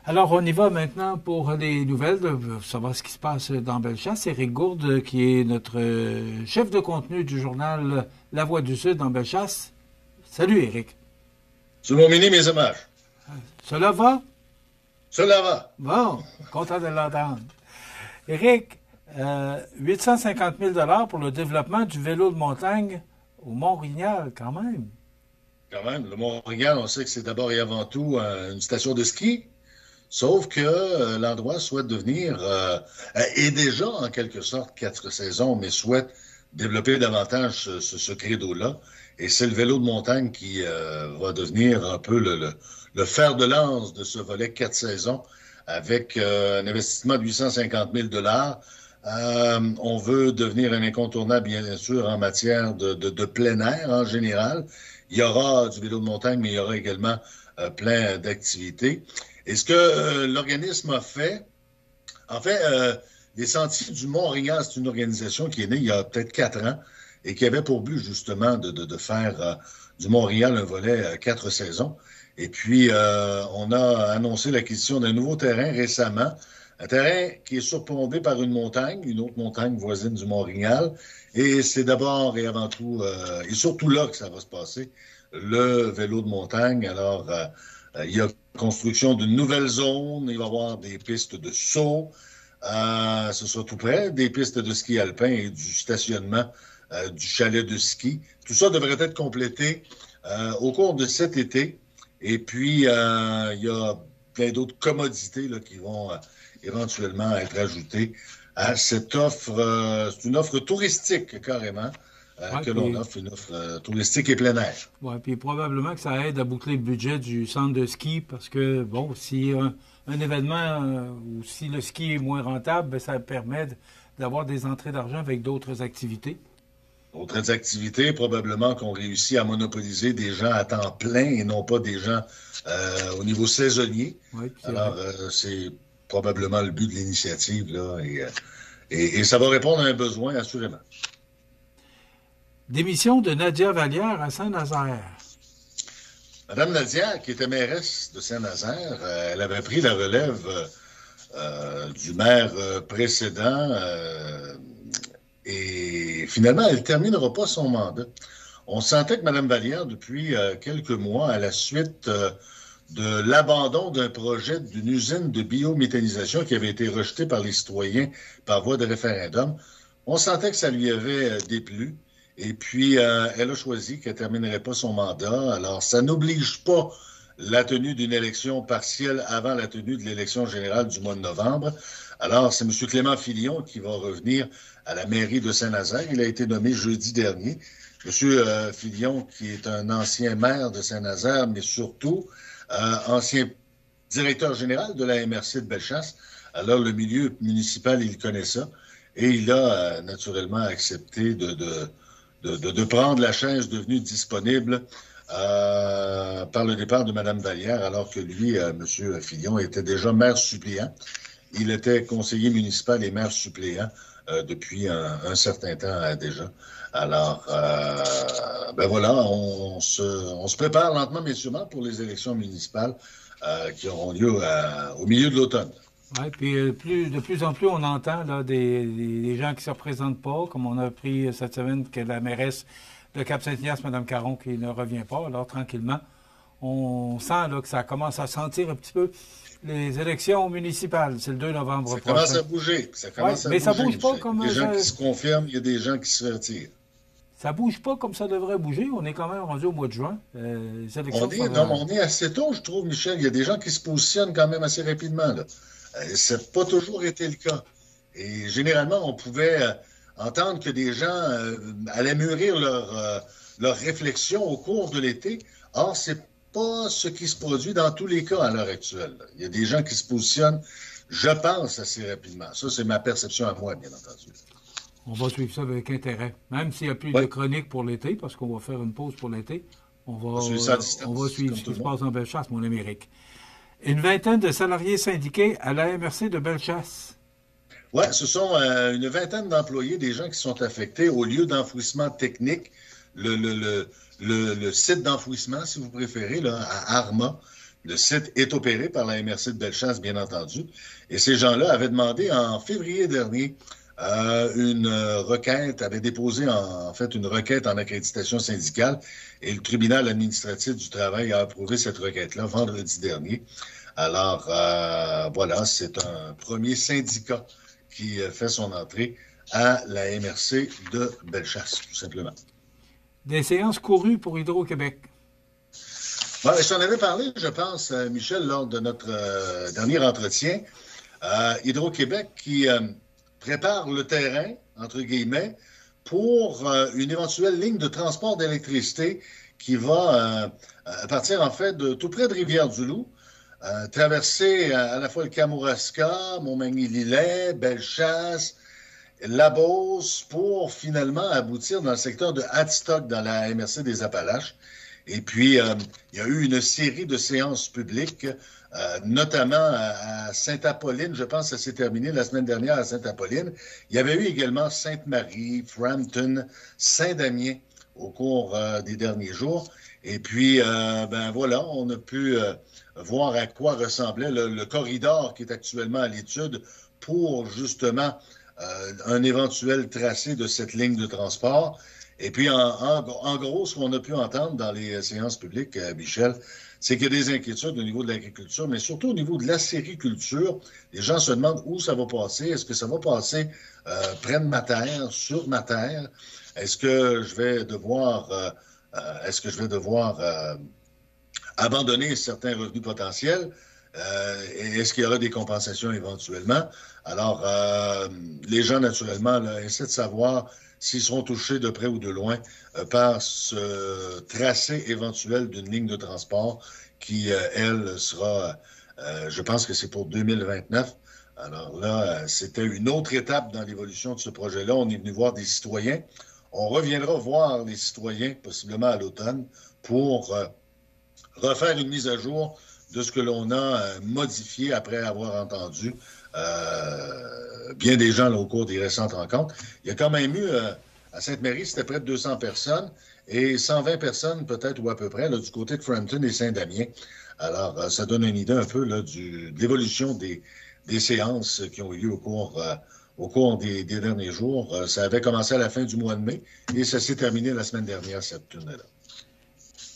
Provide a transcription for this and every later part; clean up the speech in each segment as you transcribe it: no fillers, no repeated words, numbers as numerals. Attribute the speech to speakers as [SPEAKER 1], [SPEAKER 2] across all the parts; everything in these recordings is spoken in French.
[SPEAKER 1] Alors, on y va maintenant pour les nouvelles, savoir ce qui se passe dans Bellechasse. Éric Gourde, qui est notre chef de contenu du journal La Voix du Sud dans Bellechasse. Salut, Éric.
[SPEAKER 2] Soumoumini, mes hommages.
[SPEAKER 1] Cela va?
[SPEAKER 2] Cela va.
[SPEAKER 1] Bon, content de l'entendre. Éric, 850 000 pour le développement du vélo de montagne au Mont-Royal, quand même.
[SPEAKER 2] Quand même, le Mont-Royal, on sait que c'est d'abord et avant tout une station de ski, sauf que l'endroit souhaite devenir, et déjà en quelque sorte 4 saisons, mais souhaite développer davantage ce credo-là. Et c'est le vélo de montagne qui va devenir un peu le fer de lance de ce volet 4 saisons, avec un investissement de 850 000 on veut devenir un incontournable, bien sûr, en matière de plein air en général. Il y aura du vélo de montagne, mais il y aura également plein d'activités. Et ce que l'organisme a fait, en fait, les Sentiers du Mont-Royal, c'est une organisation qui est née il y a peut-être 4 ans et qui avait pour but justement de faire du Mont-Royal un volet 4 saisons. Et puis, on a annoncé l'acquisition d'un nouveau terrain récemment, un terrain qui est surplombé par une autre montagne voisine du Mont-Royal. Et c'est d'abord et avant tout, et surtout là que ça va se passer, le vélo de montagne. Alors, il y a construction d'une nouvelle zone, il va y avoir des pistes de saut, ce sera tout près, des pistes de ski alpin et du stationnement du chalet de ski. Tout ça devrait être complété au cours de cet été. Et puis, il y a plein d'autres commodités là, qui vont éventuellement être ajoutées à cette offre. C'est une offre touristique, carrément, que l'on offre, une offre touristique et plein air.
[SPEAKER 1] Oui, puis probablement que ça aide à boucler le budget du centre de ski parce que, bon, si un événement ou si le ski est moins rentable, bien, ça permet d'avoir des entrées d'argent avec d'autres activités.
[SPEAKER 2] Autres activités, probablement qu'on réussit à monopoliser des gens à temps plein et non pas des gens au niveau saisonnier.
[SPEAKER 1] Oui,
[SPEAKER 2] alors, c'est probablement le but de l'initiative, là, et ça va répondre à un besoin, assurément.
[SPEAKER 1] Démission de Nadia Vallière à Saint-Nazaire.
[SPEAKER 2] Madame Nadia, qui était mairesse de Saint-Nazaire, elle avait pris la relève du maire précédent et finalement, elle ne terminera pas son mandat. On sentait que Mme Vallière, depuis quelques mois, à la suite de l'abandon d'un projet d'une usine de biométhanisation qui avait été rejeté par les citoyens par voie de référendum, on sentait que ça lui avait déplu. Et puis, elle a choisi qu'elle ne terminerait pas son mandat. Alors, ça n'oblige pas la tenue d'une élection partielle avant la tenue de l'élection générale du mois de novembre. Alors, c'est M. Clément Filion qui va revenir à la mairie de Saint-Nazaire. Il a été nommé jeudi dernier. M. Filion, qui est un ancien maire de Saint-Nazaire, mais surtout ancien directeur général de la MRC de Bellechasse. Alors, le milieu municipal, il connaît ça. Et il a naturellement accepté de prendre la chaise devenue disponible par le départ de Mme Vallière, alors que lui, M. Filion, était déjà maire suppléant. Il était conseiller municipal et maire suppléant depuis un certain temps déjà. Alors, ben voilà, on se prépare lentement mais sûrement pour les élections municipales qui auront lieu au milieu de l'automne.
[SPEAKER 1] Oui, puis de plus en plus, on entend là, des gens qui ne se représentent pas, comme on a appris cette semaine que la mairesse de Cap-Saint-Ignace, Mme Caron, qui ne revient pas. Alors, tranquillement, on sent là, que ça commence à sentir un petit peu les élections municipales. C'est le 2 novembre
[SPEAKER 2] prochain.
[SPEAKER 1] Ça commence
[SPEAKER 2] à bouger. Ça commence à
[SPEAKER 1] mais
[SPEAKER 2] bouger.
[SPEAKER 1] Ça bouge pas comme...
[SPEAKER 2] Il y a des gens qui se confirment, il y a des gens qui se retirent.
[SPEAKER 1] Ça bouge pas comme ça devrait bouger. On est quand même rendu au mois de juin.
[SPEAKER 2] Les élections on est assez tôt, je trouve, Michel. Il y a des gens qui se positionnent quand même assez rapidement, là. Ça n'a pas toujours été le cas. Et généralement, on pouvait entendre que des gens allaient mûrir leur réflexion au cours de l'été. Or, c'est pas ce qui se produit dans tous les cas à l'heure actuelle. Il y a des gens qui se positionnent, je pense, assez rapidement. Ça, c'est ma perception à moi, bien entendu.
[SPEAKER 1] On va suivre ça avec intérêt. Même s'il n'y a plus de chronique pour l'été, parce qu'on va faire une pause pour l'été, on va suivre ce qui se passe en Bellechasse, mon ami Éric. Une vingtaine de salariés syndiqués à la MRC de Bellechasse.
[SPEAKER 2] Oui, ce sont une vingtaine d'employés, des gens qui sont affectés au lieu d'enfouissement technique, le site d'enfouissement, si vous préférez, là, à Arma. Le site est opéré par la MRC de Bellechasse, bien entendu. Et ces gens-là avaient demandé en février dernier une requête, avaient déposé en fait une requête en accréditation syndicale et le tribunal administratif du travail a approuvé cette requête-là vendredi dernier. Alors, voilà, c'est un premier syndicat qui fait son entrée à la MRC de Bellechasse, tout simplement.
[SPEAKER 1] Des séances courues pour Hydro-Québec.
[SPEAKER 2] Bon, je t'en avais parlé, je pense, Michel, lors de notre dernier entretien. Hydro-Québec qui prépare le terrain, entre guillemets, pour une éventuelle ligne de transport d'électricité qui va partir, en fait, de tout près de Rivière-du-Loup, traverser à la fois le Kamouraska, Montmagny-Lillet, Bellechasse, La Beauce, pour finalement aboutir dans le secteur de Hadstock, dans la MRC des Appalaches. Et puis, il y a eu une série de séances publiques, notamment à Sainte-Apolline. Je pense que ça s'est terminé la semaine dernière à Sainte-Apolline. Il y avait eu également Sainte-Marie, Frampton, Saint-Damien au cours des derniers jours. Et puis, ben voilà, on a pu voir à quoi ressemblait le corridor qui est actuellement à l'étude pour justement un éventuel tracé de cette ligne de transport. Et puis, en gros, ce qu'on a pu entendre dans les séances publiques, Michel, c'est qu'il y a des inquiétudes au niveau de l'agriculture, mais surtout au niveau de l'acériculture. Les gens se demandent où ça va passer. Est-ce que ça va passer près de ma terre, sur ma terre? Est-ce que je vais devoir, abandonner certains revenus potentiels? Et est-ce qu'il y aura des compensations éventuellement? Alors, les gens, naturellement, là, essaient de savoir s'ils seront touchés de près ou de loin par ce tracé éventuel d'une ligne de transport qui, elle, sera, je pense que c'est pour 2029. Alors là, c'était une autre étape dans l'évolution de ce projet-là. On est venu voir des citoyens. On reviendra voir les citoyens, possiblement à l'automne, pour refaire une mise à jour de ce que l'on a modifié après avoir entendu bien des gens là, au cours des récentes rencontres. Il y a quand même eu, à Sainte-Marie, c'était près de 200 personnes et 120 personnes peut-être ou à peu près là, du côté de Frampton et Saint-Damien. Alors, ça donne une idée un peu là, de l'évolution des séances qui ont eu lieu au cours des derniers jours. Ça avait commencé à la fin du mois de mai et ça s'est terminé la semaine dernière, cette tournée-là.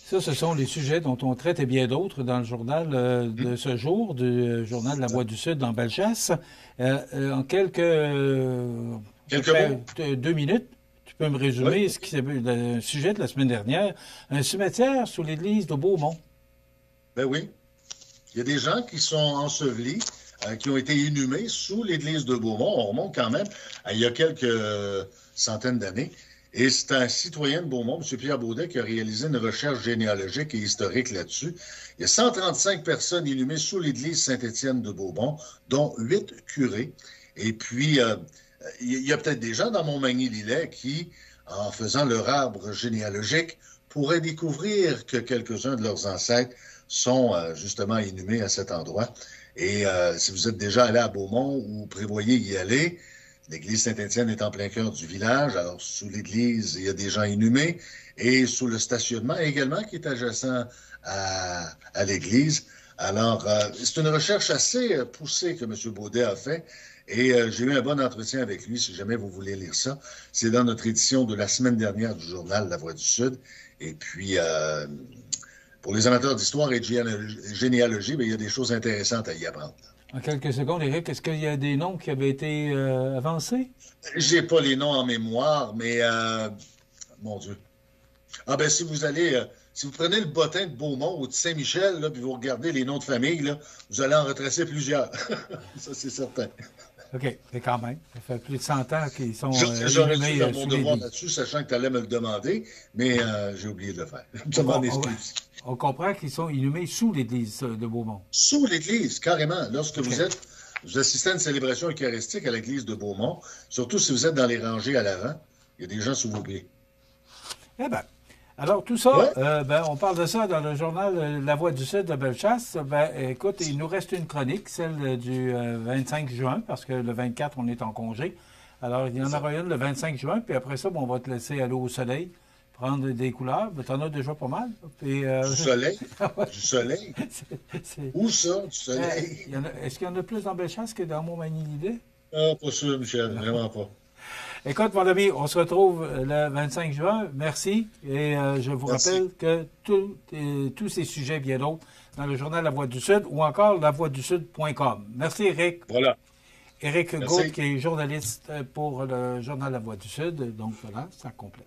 [SPEAKER 1] Ça, ce sont les sujets dont on traite et bien d'autres dans le journal de ce jour, du journal de la Voix du Sud dans Bellechasse. En quelques mots. 2 minutes, tu peux me résumer ce qui le sujet de la semaine dernière. Un cimetière sous l'église de Beaumont.
[SPEAKER 2] Ben oui. Il y a des gens qui sont ensevelis, qui ont été inhumés sous l'église de Beaumont. On remonte quand même à il y a quelques centaines d'années. Et c'est un citoyen de Beaumont, M. Pierre Baudet, qui a réalisé une recherche généalogique et historique là-dessus. Il y a 135 personnes inhumées sous l'église Saint-Étienne de Beaumont, dont 8 curés. Et puis, il y a peut-être des gens dans Montmagny-Lillet qui, en faisant leur arbre généalogique, pourraient découvrir que quelques-uns de leurs ancêtres sont justement inhumés à cet endroit. Et si vous êtes déjà allé à Beaumont ou prévoyez y aller, l'église Saint-Étienne est en plein cœur du village. Alors, sous l'église, il y a des gens inhumés. Et sous le stationnement également, qui est adjacent à l'église. Alors, c'est une recherche assez poussée que M. Baudet a fait. Et j'ai eu un bon entretien avec lui, si jamais vous voulez lire ça. C'est dans notre édition de la semaine dernière du journal La Voix du Sud. Et puis, pour les amateurs d'histoire et de généalogie, bien, il y a des choses intéressantes à y apprendre.
[SPEAKER 1] En quelques secondes, Éric, est-ce qu'il y a des noms qui avaient été avancés?
[SPEAKER 2] J'ai pas les noms en mémoire, mais mon Dieu. Ah ben si vous allez, si vous prenez le bottin de Beaumont ou de Saint-Michel, là, puis vous regardez les noms de famille, là, vous allez en retracer plusieurs. Ça, c'est certain.
[SPEAKER 1] OK, mais quand même. Ça fait plus de 100 ans qu'ils sont
[SPEAKER 2] J'aurais dû faire mon
[SPEAKER 1] sous
[SPEAKER 2] devoir
[SPEAKER 1] l'église.
[SPEAKER 2] là-dessus, sachant que tu allais me le demander, mais j'ai oublié de le faire. Je m'en excuse.
[SPEAKER 1] On comprend qu'ils sont inhumés sous l'église de Beaumont.
[SPEAKER 2] Sous l'église, carrément. Lorsque
[SPEAKER 1] OK.
[SPEAKER 2] vous assistez à une célébration eucharistique à l'église de Beaumont, surtout si vous êtes dans les rangées à l'avant, il y a des gens sous vos pieds.
[SPEAKER 1] Eh bien, alors tout ça,
[SPEAKER 2] Ouais.
[SPEAKER 1] on parle de ça dans le journal La Voix du Sud de Bellechasse. Ben, écoute, il nous reste une chronique, celle du 25 juin, parce que le 24, on est en congé. Alors, il y en aura une le 25 juin, puis après ça, on va te laisser aller au soleil, prendre des couleurs. Ben, t'en as déjà pas mal. Puis,
[SPEAKER 2] Du soleil.
[SPEAKER 1] ouais,
[SPEAKER 2] Du soleil.
[SPEAKER 1] c'est-
[SPEAKER 2] Où ça, du soleil?
[SPEAKER 1] Est-ce qu'il y en a plus dans Bellechasse que dans Montmagny-L'Idée?
[SPEAKER 2] Ah, pas sûr, Michel, vraiment pas.
[SPEAKER 1] Écoute, mon ami, on se retrouve le 25 juin. Merci. Et je vous
[SPEAKER 2] Merci.
[SPEAKER 1] rappelle que tous ces sujets et bien d'autres dans le journal La Voix du Sud ou encore lavoixdusud.com. Merci, Éric.
[SPEAKER 2] Voilà.
[SPEAKER 1] Éric
[SPEAKER 2] Merci.
[SPEAKER 1] Gault, qui est journaliste pour le journal La Voix du Sud. Donc voilà, ça complète.